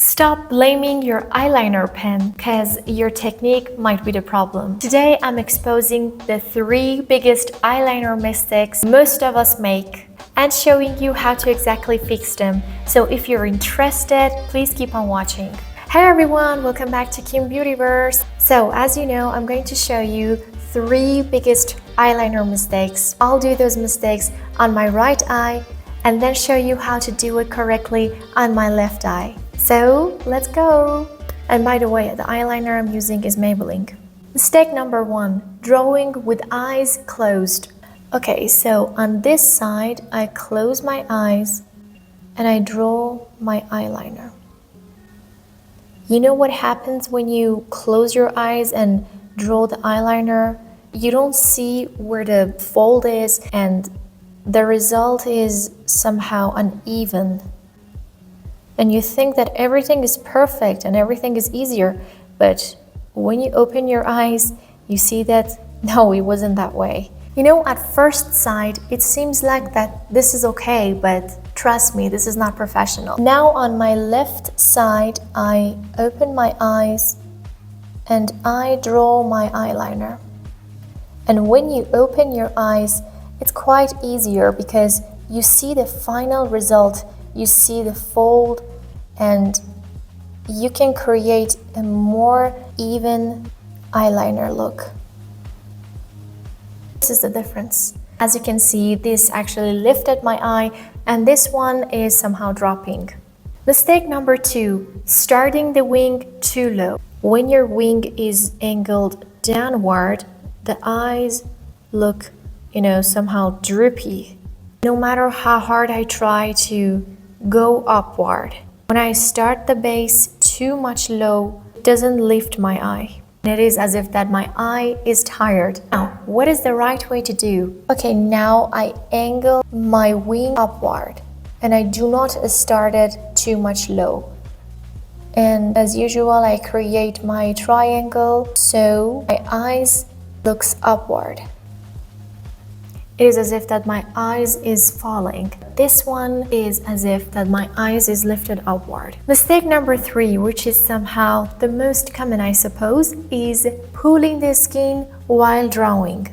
Stop blaming your eyeliner pen because your technique might be the problem. Today I'm exposing the 3 biggest eyeliner mistakes most of us make and showing you how to exactly fix them. So if you're interested, please keep on watching. Hey everyone, welcome back to Beautyvers. So as you know, I'm going to show you 3 biggest eyeliner mistakes. I'll do those mistakes on my right eye and then show you how to do it correctly on my left eye. So let's go! And by the way, the eyeliner I'm using is Maybelline. Mistake number 1, drawing with eyes closed. Okay, so on this side, I close my eyes and I draw my eyeliner. You know what happens when you close your eyes and draw the eyeliner? You don't see where the fold is and the result is somehow uneven. And you think that everything is perfect and everything is easier, but when you open your eyes, you see that no, it wasn't that way. You know, at first sight, it seems like that this is okay, but trust me, this is not professional. Now on my left side, I open my eyes and I draw my eyeliner. And when you open your eyes, it's quite easier because you see the final result. You see the fold and you can create a more even eyeliner look. This is the difference. As you can see, this actually lifted my eye and this one is somehow dropping. Mistake number 2, starting the wing too low. When your wing is angled downward, the eyes look, somehow droopy. No matter how hard I try to go upward, when I start the base too much low, it doesn't lift my eye. It is as if that my eye is tired. Now, what is the right way to do? Okay, now I angle my wing upward and I do not start it too much low. And as usual, I create my triangle so my eyes looks upward. It is as if that my eyes is falling. This one is as if that my eyes is lifted upward. Mistake number 3, which is somehow the most common, I suppose, is pulling the skin while drawing.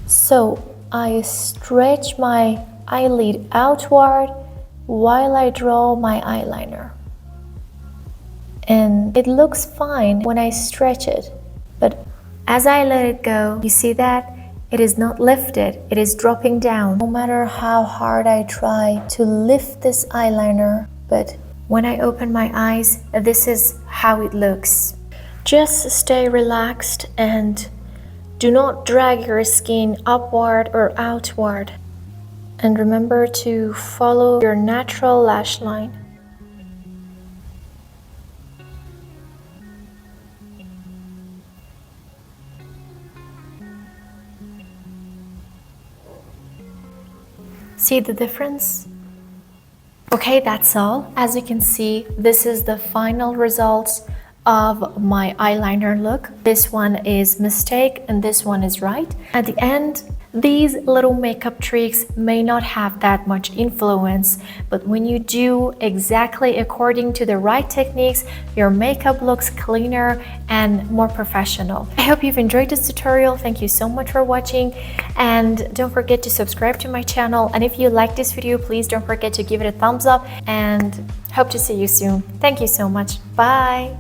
So I stretch my eyelid outward while I draw my eyeliner. And it looks fine when I stretch it, but as I let it go, you see that? It is not lifted, it is dropping down. No matter how hard I try to lift this eyeliner, but when I open my eyes, this is how it looks. Just stay relaxed and do not drag your skin upward or outward. And remember to follow your natural lash line. See the difference? Okay, that's all. As you can see, this is the final results of my eyeliner look. This one is mistake and this one is right. At the end, these little makeup tricks may not have that much influence, but when you do exactly according to the right techniques, your makeup looks cleaner and more professional. I hope you've enjoyed this tutorial. Thank you so much for watching and don't forget to subscribe to my channel. And if you like this video, please don't forget to give it a thumbs up and hope to see you soon. Thank you so much. Bye.